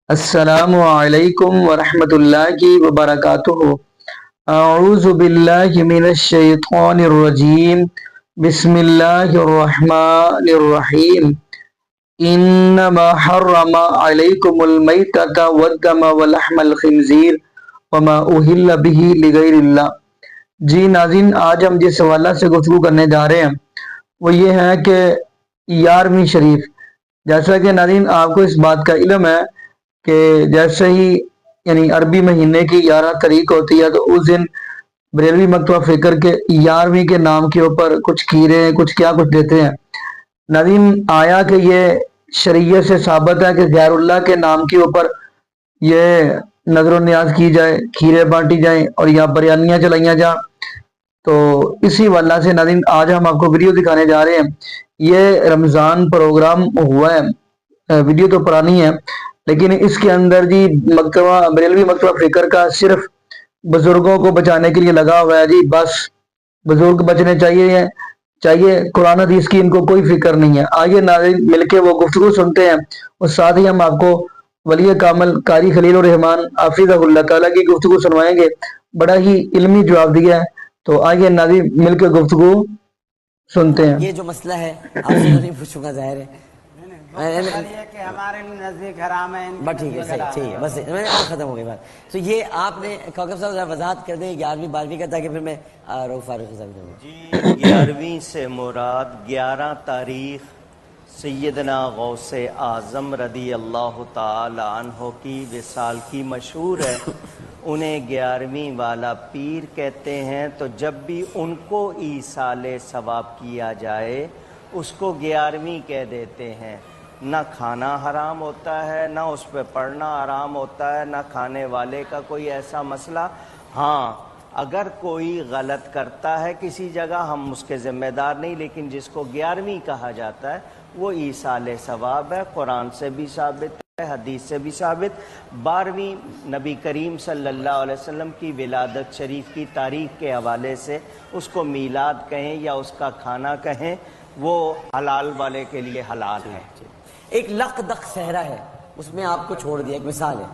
السلام علیکم ورحمۃ اللہ وبرکاتہ۔ اعوذ باللہ من الشیطان الرجیم، بسم اللہ الرحمن الرحیم۔ انما حرم علیکم المیتۃ والدم ولحم الخنزیر وما اہل بہ لغیر اللہ۔ جی ناظرین، آج ہم جس حوالہ سے گفتگو کرنے جا رہے ہیں وہ یہ ہے کہ 11ویں شریف، جیسا کہ ناظرین آپ کو اس بات کا علم ہے کہ جیسے ہی یعنی عربی مہینے کی 11 تاریخ ہوتی ہے تو اس دن بریلوی مکتبہ فکر کے 11ویں کے نام کے اوپر کچھ کھیرے کچھ دیتے ہیں۔ ناظرین، آیا کہ یہ شریعت سے ثابت ہے کہ غیر اللہ کے نام کے اوپر یہ نظر و نیاز کی جائے، کھیرے بانٹی جائیں اور یا بریانیاں چلائیاں جائیں؟ تو اسی واللہ سے ناظرین آج ہم آپ کو ویڈیو دکھانے جا رہے ہیں۔ یہ رمضان پروگرام ہوا ہے، ویڈیو تو پرانی ہے لیکن اس کے اندر جی مکتبہ بریلوی مکتبہ فکر کا صرف بزرگوں کو بچانے کے لیے لگا ہوا ہے۔ جی بس بزرگ بچنے چاہیے، قرآن حدیث کی ان کو کوئی فکر نہیں ہے۔ آئیے ناظرین مل کے وہ گفتگو سنتے ہیں اور ساتھ ہی ہم آپ کو ولی کامل قاری خلیل الرحمان حافظہ اللہ تعالیٰ کی گفتگو سنوائیں گے۔ بڑا ہی علمی جواب دیا ہے، تو آئیے ناظرین مل کے گفتگو سنتے ہیں۔ یہ جو مسئلہ ہے آپ سے نہیں پوچھوں گا، ظاہر ہے کہ ہمارے نزدیک حرام ہے، بس ٹھیک ہے، ٹھیک ہے، بس میں نے ختم ہو گئی بات۔ تو یہ آپ نے کوکب صاحب ذرا وضاحت کر دیں 11ویں 12ویں کا، تاکہ پھر میں رؤف فاروقی صاحب کو۔ جی 11ویں سے مراد 11 تاریخ سیدنا غوث اعظم رضی اللہ تعالی عنہ کی وصال کی مشہور ہے۔ انہیں 11ویں والا پیر کہتے ہیں، تو جب بھی ان کو ایصال ثواب کیا جائے اس کو 11ویں کہہ دیتے ہیں۔ نہ کھانا حرام ہوتا ہے، نہ اس پہ پڑھنا حرام ہوتا ہے، نہ کھانے والے کا کوئی ایسا مسئلہ۔ ہاں اگر کوئی غلط کرتا ہے کسی جگہ ہم اس کے ذمہ دار نہیں، لیکن جس کو 11ویں کہا جاتا ہے وہ ایصال ثواب ہے۔ قرآن سے بھی ثابت ہے، حدیث سے بھی ثابت۔ 12ویں نبی کریم صلی اللہ علیہ وسلم کی ولادت شریف کی تاریخ کے حوالے سے اس کو میلاد کہیں یا اس کا کھانا کہیں، وہ حلال والے کے لیے حلال ہے۔ ایک لق دق صحرا ہے، اس میں آپ کو چھوڑ دیا، ایک مثال ہے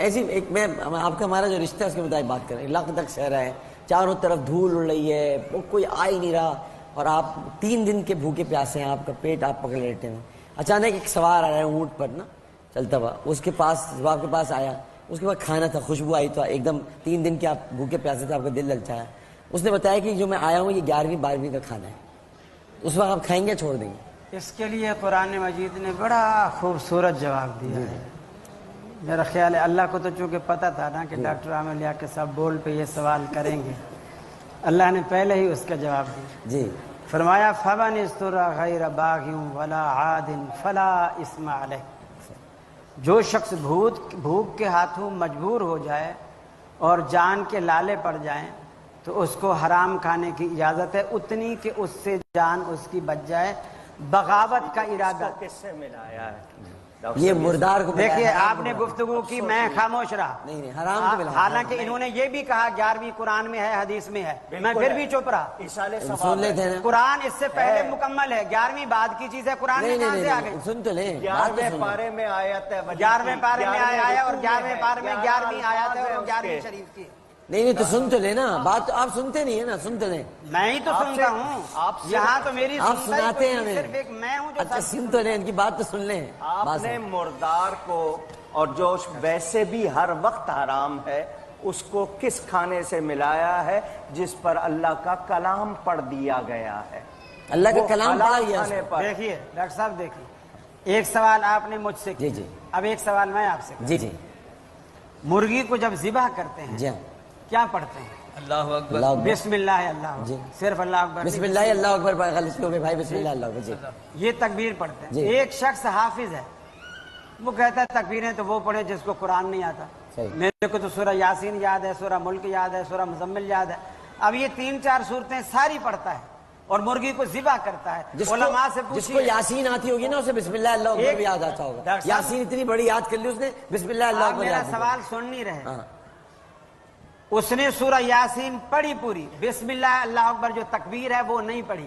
ایسی، ایک میں آپ کا ہمارا جو رشتہ ہے اس کے مطابق بات کر رہے ہیں۔ لق دق صحرا ہے، چاروں طرف دھول اڑ رہی ہے، کوئی آ ہی نہیں رہا، اور آپ 3 دن کے بھوکے پیاسے ہیں، آپ کا پیٹ آپ پکڑ لیٹے ہیں۔ اچانک ایک سوار آ رہا ہے اونٹ پر نا چلتا ہوا، اس کے پاس جب آپ کے پاس آیا، اس کے بعد کھانا تھا، خوشبو آئی تو ایک دم 3 دن کے آپ بھوکے پیاسے تھے، آپ کا دل للچایا۔ اس نے بتایا کہ جو میں آیا ہوں یہ 11ویں 12ویں کا کھانا ہے، اس وقت آپ کھائیں گے چھوڑ دیں گے؟ اس کے لیے قرآن مجید نے بڑا خوبصورت جواب دیا ہے۔ میرا خیال ہے اللہ کو تو چونکہ پتہ تھا نا کہ ڈاکٹر عامر لیا کے سب بول پہ یہ سوال کریں گے، اللہ نے پہلے ہی اس کا جواب دیا۔ جی فرمایا فَمَنِ اسْتُرَّ غَيْرَ بَاغٍ وَلَا عَادٍ فَلَا إِثْمَ عَلَيْهِ۔ جو شخص بھوک کے ہاتھوں مجبور ہو جائے اور جان کے لالے پڑ جائیں تو اس کو حرام کھانے کی اجازت ہے، اتنی کہ اس سے جان اس کی بچ جائے۔ بغاوت کا ارادہ کس سے ملایا ہے؟ یہ مردار کو دیکھیے آپ نے گفتگو کی، میں خاموش رہا۔ نہیں حرام کو ملا، حالانکہ انہوں نے یہ بھی کہا 11ویں قرآن میں ہے، حدیث میں ہے، میں پھر بھی چپ رہا۔ ایصال سن ثواب لیتے ہیں نا، قرآن اس سے پہلے مکمل ہے، 11ویں بعد کی چیز ہے، قرآن میں کہاں سے آ گئی؟ سن تو لیں، 11ویں پارے میں آیت ہے، 11ویں پارے میں آیا اور 11ویں پارے میں 11ویں آیت ہے اور 11ویں شریف کی۔ نہیں تو سن تو لیں نا، بات تو آپ سنتے نہیں ہے نا، سن تو لیں۔ میں ہی تو سنتا ہوں، یہاں تو میری آپ سناتے ہیں ہمیں، صرف ایک میں ہوں جو اچھا سن تو لیں، ان کی بات تو سن لیں۔ آپ نے مردار کو، اور جو ویسے بھی ہر وقت حرام ہے، اس کو کس کھانے سے ملایا ہے؟ جس پر اللہ کا کلام پڑھ دیا گیا ہے، اللہ کا کلام پڑھا گیا کھانے پر۔ دیکھیے ڈاکٹر صاحب، دیکھیے ایک سوال آپ نے مجھ سے جی کیا، جی اب ایک سوال میں آپ سے کرتا جی جی ہوں۔ مرغی کو جب ذبح کرتے ہیں جی ہاں، کیا پڑھتے ہیں؟ اللہ اکبر، بسم اللہ اللہ اکبر، جی صرف اللہ اکبر، بسم اللہ اللہ اکبر غلط ہو گئے بھائی، بسم اللہ اللہ اکبر جی یہ تکبیر پڑھتے ہیں۔ جی۔ ایک شخص حافظ ہے، وہ کہتا ہے تکبیریں تو وہ پڑھے جس کو قرآن نہیں آتا، صحیح۔ میرے کو تو سورہ یاسین یاد ہے، سورہ ملک یاد ہے، سورہ مزمل یاد ہے۔ اب یہ 3-4 صورتیں ساری پڑھتا ہے اور مرغی کو ذبح کرتا ہے۔ علماء سے جس کو یاسین آتی ہوگی نا اسے بسم اللہ اللہ اکبر بھی یاد آتا ہوگا۔ یاسین اتنی بڑی یاد کر لی اس نے، بسم اللہ اللہ اکبر میرا یاد کر سوال سن نہیں رہے، ہاں اس نے سورہ یاسین پڑھی پوری، بسم اللہ اللہ اکبر جو تکبیر ہے وہ نہیں پڑھی،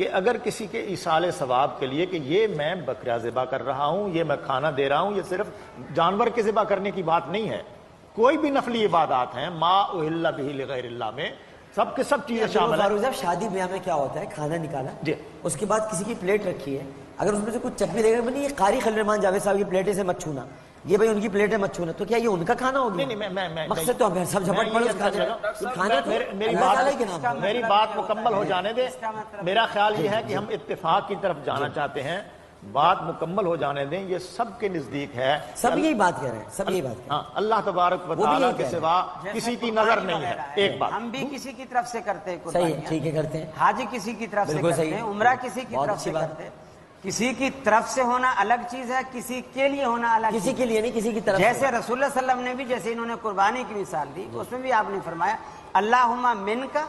کہ اگر کسی کے ایصال ثواب کے لیے کہ یہ میں بکرا ذبح کر رہا ہوں، یہ میں کھانا دے رہا ہوں، یہ صرف جانور کے ذبح کرنے کی بات نہیں ہے، کوئی بھی نفلی عبادات ہیں ما اہل بہ لغیر اللہ میں سب کے سب چیزیں شامل ہیں۔ فاروق صاحب شادی بیاہ میں کیا ہوتا ہے، کھانا نکالا جی، اس کے بعد کسی کی پلیٹ رکھی ہے، اگر اس میں سے کچھ چٹنی دے گا، یہ قاری خلیل الرحمان جاوید صاحب کی پلیٹیں سے مت چھونا، یہ بھائی ان کی پلیٹیں مت چھونا، تو کیا یہ ان کا کھانا ہوگا؟ نہیں، مقصد تو ہم سب جھپٹ پڑے اس کھانے میری بات مکمل ہو جانے دیں۔ میرا خیال یہ ہے کہ ہم اتفاق کی طرف جانا چاہتے ہیں، بات مکمل ہو جانے دیں، یہ سب کے نزدیک ہے، سب یہی بات کہہ رہے ہیں، سب یہی بات کہہ رہے ہیں۔ ہاں، اللہ تبارک و تعالیٰ کے سوا کسی کی نظر نہیں ہے۔ ایک بات ہم بھی کسی کی طرف سے کرتے ہیں صحیح قربانیاں، ہے، ٹھیک ہے، کرتے ہیں، حاجی کسی کی طرف سے بالکل کرتے صحیح ہیں، ہے، عمرہ کسی کی بہت طرف اچھی سے بات کرتے ہیں۔ کسی کی طرف سے ہونا الگ چیز ہے، کسی کے لیے ہونا الگ کسی چیز کے لیے نہیں، کسی کی طرف سے۔ جیسے رسول اللہ صلی اللہ علیہ وسلم نے بھی، جیسے انہوں نے قربانی کی مثال دی، اس میں بھی آپ نے فرمایا اللہم من کا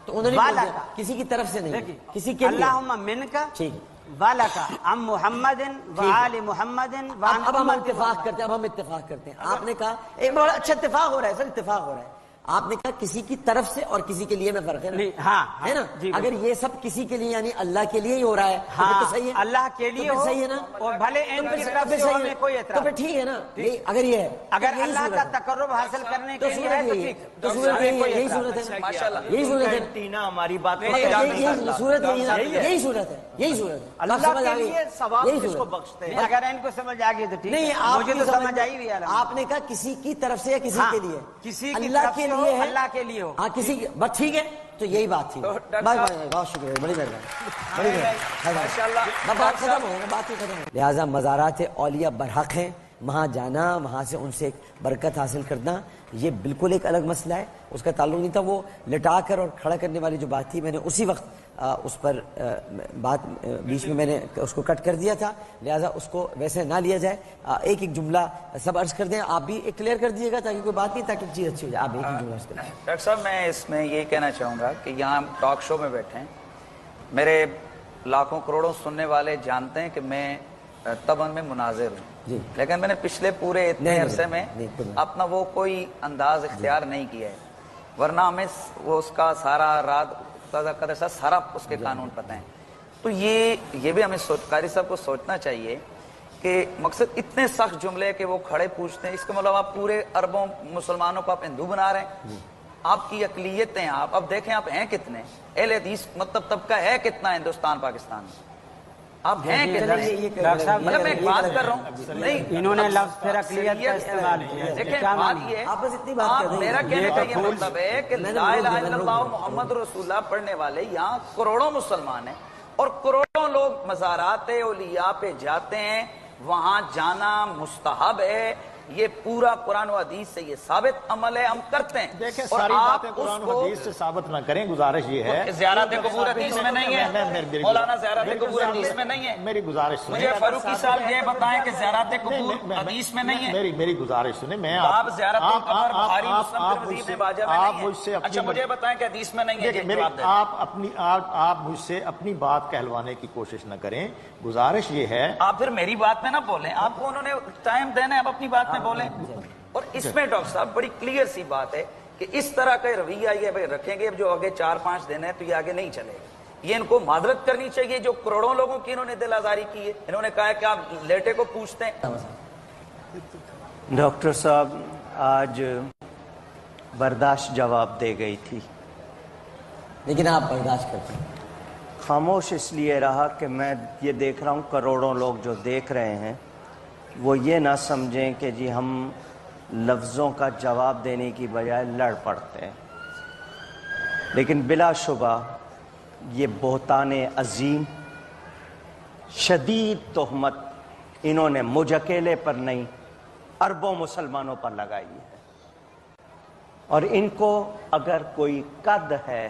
تو انہوں نے والا بول دیا، کا، کسی کی طرف سے نہیں، دیکھیے کسی کے لیے۔ اللہم من کا ٹھیک ہے، والا کا ام محمد وآل محمد اب ہم اتفاق کرتے ہیں، اب ہم اتفاق کرتے ہیں۔ آپ نے کہا ایک بڑا اچھا اتفاق ہو رہا ہے سر، اتفاق ہو رہا ہے، آپ نے کہا کسی کی طرف سے اور کسی کے لیے میں فرق ہے نا؟ ہاں ہے نا؟ جی، اگر یہ سب کسی کے لیے یعنی اللہ کے لیے ہی ہو رہا ہے تو پھر تو صحیح ہے، اللہ کے لیے تو پھر ہو صحیح ہے نا، اور بھلے ان کی طرف سے صحیح ہمیں ہے، کوئی تو اعتراض پھر ٹھیک ہے نا، اگر یہ ہے، اگر یہی اللہ صورت کا ہے، تقرب حاصل کرنے تو کے لیے صورت ہے تو یہی ہے، ٹھیک تو صورت یہی ہے، یہی صورت ہے، ماشاءاللہ، یہی صورت ہے، ٹینا ہماری بات کو یہی صورت یہی ہے، یہی صورت ہے، یہی صورت ہے، اللہ سمجھ کے آ گئی؟ لیے ثواب یہی کس کو صورت۔ بخشتے ہیں؟ اگر ان کو سمجھ آ گئی تو ٹھیک نہیں، ہے، آپ مجھے تو سمجھ آئی ہوئی ہے۔ آپ نے کہا کسی کی طرف سے یا کسی ہاں، کے لیے، کسی کی اللہ طرف کے سے ہو، لیے ہے، اللہ کے لیے ہو۔ ہاں کسی کی، بس ٹھیک ہے، تو یہی بات تھی، بہت شکریہ، بڑی مہربانی، بڑی مہربانی، بات ختم ہو گئی، بات ہی ختم ہو گئی۔ لہٰذا مزارات اولیاء برحق ہیں، وہاں جانا، وہاں سے ان سے برکت حاصل کرنا، یہ بالکل ایک الگ مسئلہ ہے، اس کا تعلق نہیں تھا۔ وہ لٹا کر اور کھڑا کرنے والی جو بات تھی، میں نے اسی وقت اس پر بات بیچ میں نے اس کو کٹ کر دیا تھا، لہٰذا اس کو ویسے نہ لیا جائے۔ ایک ایک جملہ سب عرض کر دیں، آپ بھی ایک کلیئر کر دیجیے گا تاکہ کوئی بات نہیں، تاکہ چیز اچھی ہو جائے۔ آپ ایک ایک جملہ عرض کر دیں۔ ڈاکٹر صاحب میں اس میں یہ کہنا چاہوں گا کہ یہاں ٹاک شو میں بیٹھے ہیں، میرے لاکھوں کروڑوں سننے والے جانتے ہیں کہ میں طبعاً میں مناظر ہوں، جی، لیکن میں نے پچھلے پورے اتنے عرصے میں اپنا وہ کوئی انداز اختیار نہیں کیا ہے، ورنہ ہمیں وہ اس کا سارا رات قدر سارا اس کے قانون پتہ ہیں۔ تو یہ بھی ہمیں قاری صاحب کو سوچنا چاہیے کہ مقصد اتنے سخت جملے کہ وہ کھڑے پوچھتے ہیں، اس کا مطلب آپ پورے اربوں مسلمانوں کو آپ ہندو بنا رہے ہیں، آپ کی اقلیتیں، آپ اب دیکھیں آپ ہیں کتنے، اہل حدیث مطلب طبقہ ہے کتنا ہندوستان پاکستان میں، آپ ہیں کتنا؟ مطلب میں ایک بات کر رہا ہوں، نہیں انہوں نے لفظ پھر اقلیت کا استعمال کیا، دیکھیں بات یہ ہے، آپ بس اتنی بات کر رہے ہیں، میرا کہنے کا یہ مطلب ہے کہ لا الہ الا اللہ محمد رسول اللہ پڑھنے والے یہاں کروڑوں مسلمان ہیں، اور کروڑوں لوگ مزارات اولیاء پہ جاتے ہیں، وہاں جانا مستحب ہے، یہ پورا قرآن و حدیث سے یہ ثابت عمل ہے، ہم کرتے ہیں۔ دیکھیں اور ساری آپ باتیں قرآن اس و کو حدیث سے ثابت نہ کریں، گزارش یہ ہے زیارت قبور حدیث میں نہیں ہے، مولانا زیارت قبور حدیث میں نہیں ہے، میری گزارش سنیں، مجھے فاروقی صاحب یہ بتائیں کہ زیارت قبور حدیث میں نہیں ہے، میری گزارش سنیں، میں آپ زیارت قبر بخاری مسلم ترمذی ابن ماجہ میں نہیں ہے، اچھا مجھے بتائیں کہ حدیث میں نہیں ہے، آپ مجھ سے اپنی بات کہلوانے کی کوشش نہ کریں، گزارش یہ ہے آپ پھر میری بات میں نہ بولیں، آپ کو انہوں نے ٹائم دینا ہے، آپ اپنی بات میں بولیں۔ اور اس میں ڈاکٹر صاحب بڑی کلیئر سی بات ہے کہ اس طرح کا رویہ یہ بھائی رکھیں گے جو آگے 4-5 دن ہے تو یہ آگے نہیں چلے گا، یہ ان کو معذرت کرنی چاہیے جو کروڑوں لوگوں کی انہوں نے دل آزاری کی ہے، انہوں نے کہا ہے کہ آپ لیٹے کو پوچھتے ہیں۔ ڈاکٹر صاحب آج برداشت جواب دے گئی تھی، لیکن آپ برداشت کرتے ہیں، خاموش اس لیے رہا کہ میں یہ دیکھ رہا ہوں کروڑوں لوگ جو دیکھ رہے ہیں وہ یہ نہ سمجھیں کہ جی ہم لفظوں کا جواب دینے کی بجائے لڑ پڑتے ہیں، لیکن بلا شبہ یہ بہتان عظیم شدید تہمت انہوں نے مجھ اکیلے پر نہیں اربوں مسلمانوں پر لگائی ہے، اور ان کو اگر کوئی قد ہے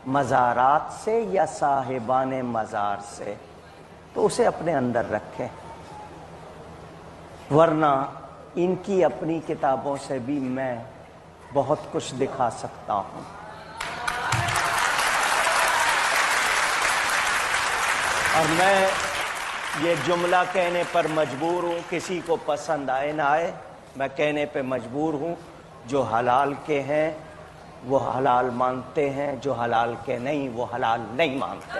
مزارات سے یا صاحبان مزار سے تو اسے اپنے اندر رکھیں، ورنہ ان کی اپنی کتابوں سے بھی میں بہت کچھ دکھا سکتا ہوں۔ اور میں یہ جملہ کہنے پر مجبور ہوں، کسی کو پسند آئے نہ آئے، میں کہنے پہ مجبور ہوں، جو حلال کے ہیں وہ حلال مانتے ہیں، جو حلال کے نہیں وہ حلال نہیں مانتے۔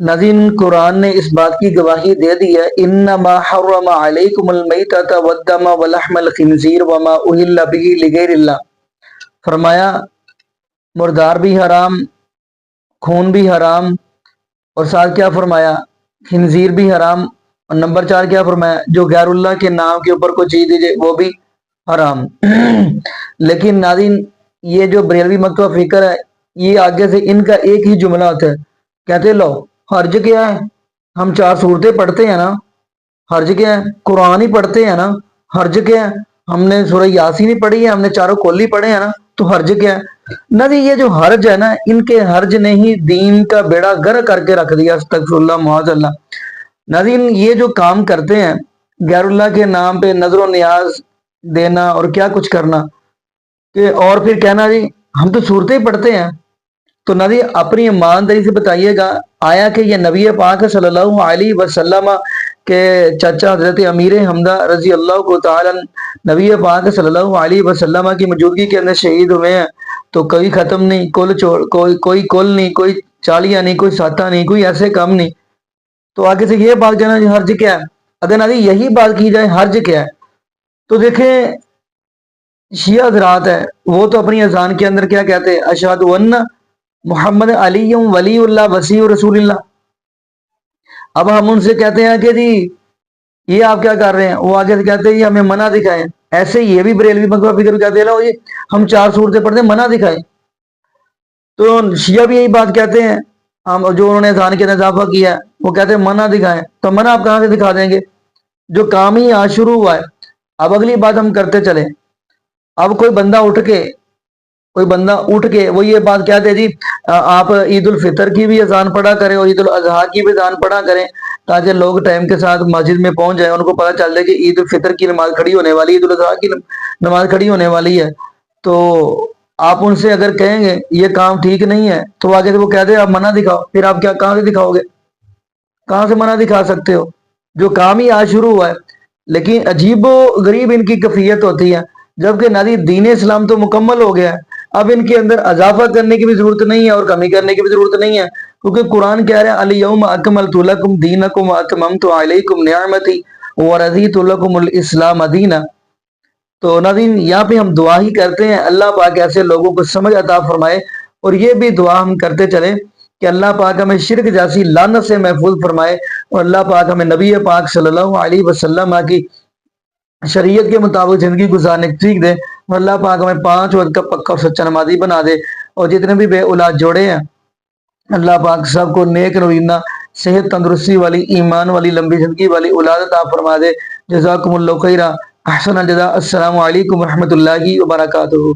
ناظرین قرآن نے اس بات کی گواہی دے دی ہے انما حرم علیکم المیتۃ والدم ولحم الخنزیر وما اہل بہ لغیر اللہ، فرمایا مردار بھی حرام، خون بھی حرام، اور ساتھ کیا فرمایا خنزیر بھی حرام، اور نمبر 4 کیا فرمایا جو غیر اللہ کے نام کے اوپر کوئی چیز دیجئے وہ بھی حرام۔ لیکن ناظرین یہ جو بریلوی مکتبہ فکر ہے یہ آگے سے ان کا ایک ہی جملہ ہوتا ہے، کہتے لو حرج کیا ہے، ہم 4 صورتیں پڑھتے ہیں نا، حرج کیا ہے، قرآن ہی پڑھتے ہیں نا، حرج کیا ہے، ہم نے سورہ یاسین ہی پڑھی ہے، ہم نے چاروں کلی پڑھے ہیں نا، تو حرج کیا ہے؟ نہ جی یہ جو حرج ہے نا ان کے حرج نے ہی دین کا بیڑا غرق کر کے رکھ دیا، استغفر اللہ معاذ اللہ۔ ناظرین یہ جو کام کرتے ہیں غیر اللہ کے نام پہ نظر و نیاز دینا اور کیا کچھ کرنا کہ اور پھر کہنا جی ہم تو صورتیں پڑھتے ہیں، تو نبی اپنی ایمانداری سے بتائیے گا آیا کہ یہ نبی پاک صلی اللہ علیہ وسلم کے چچا حضرت امیر حمزہ رضی اللہ تعالی نبی پاک صلی اللہ علیہ وسلم کی موجودگی کے اندر شہید ہوئے ہیں، تو کوئی ختم نہیں، کوئی کل نہیں، کوئی چالیہ نہیں، کوئی ساتہ نہیں، کوئی ایسے کم نہیں، تو آگے سے یہ بات کہنا جی حرج کیا ہے؟ اگر نبی یہی بات کی جائے حرج کیا ہے تو دیکھیں شیعہ حضرات ہے وہ تو اپنی اذان کے اندر کیا کہتے ہیں اشہد ان محمد علی ولی اللہ وسیع رسول اللہ۔ اب ہم ان سے کہتے ہیں کہ جی یہ آپ کیا کر رہے ہیں، وہ آگے سے کہتے ہیں یہ ہمیں منع دکھائیں، ایسے یہ بھی بریلوی مکتبہ فکر کہتے ہیں یہ ہم 4 صورتیں پڑھتے ہیں منع دکھائیں، تو شیعہ بھی یہی بات کہتے ہیں، ہم جو انہوں نے اذان کے اندر اضافہ کیا ہے وہ کہتے ہیں منع دکھائیں، تو منع آپ کہاں سے دکھا دیں گے؟ جو کام ہی آج شروع ہوا ہے۔ اب اگلی بات ہم کرتے چلیں، اب کوئی بندہ اٹھ کے وہ یہ بات کہتے جی آپ عید الفطر کی بھی اذان پڑھا کریں اور عید الاضحیٰ کی بھی اذان پڑھا کریں تاکہ لوگ ٹائم کے ساتھ مسجد میں پہنچ جائیں، ان کو پتہ چل جائے کہ عید الفطر کی نماز کھڑی ہونے والی، عید الاضحیٰ کی نماز کھڑی ہونے والی ہے۔ تو آپ ان سے اگر کہیں گے یہ کام ٹھیک نہیں ہے تو آگے سے وہ کہتے ہیں آپ منع دکھاؤ، پھر آپ کہاں سے دکھاؤ گے؟ کہاں سے منع دکھا سکتے ہو؟ جو کام ہی آج شروع ہوا ہے۔ لیکن عجیب و غریب ان کی کیفیت ہوتی ہے، جبکہ نادی دین اسلام تو مکمل ہو گیا ہے، اب ان کے اندر اضافہ کرنے کی بھی ضرورت نہیں ہے اور کمی کرنے کی بھی ضرورت نہیں ہے، کیونکہ قرآن کہہ رہے ہیں الیوم اکملت لکم دینکم واتممت علیکم نعمتی ورضیت لکم الاسلام دینا۔ تو ناظرین یہاں پہ ہم دعا ہی کرتے ہیں اللہ پاک ایسے لوگوں کو سمجھ عطا فرمائے، اور یہ بھی دعا ہم کرتے چلیں کہ اللہ پاک ہمیں شرک جیسی لعنت سے محفوظ فرمائے، اور اللہ پاک ہمیں نبی پاک صلی اللہ علیہ وسلم کی شریعت کے مطابق زندگی گزارنے کی سیکھ دے، اور اللہ پاک ہمیں 5 وقت کا پکا اور سچا نمازی بنا دے، اور جتنے بھی بے اولاد جوڑے ہیں اللہ پاک سب کو نیک نوینہ صحت تندرستی والی ایمان والی لمبی زندگی والی اولاد عطا فرما دے۔ جزاکم اللہ خیرہ، احسن الجزاء، السلام علیکم ورحمۃ اللہ وبرکاتہ۔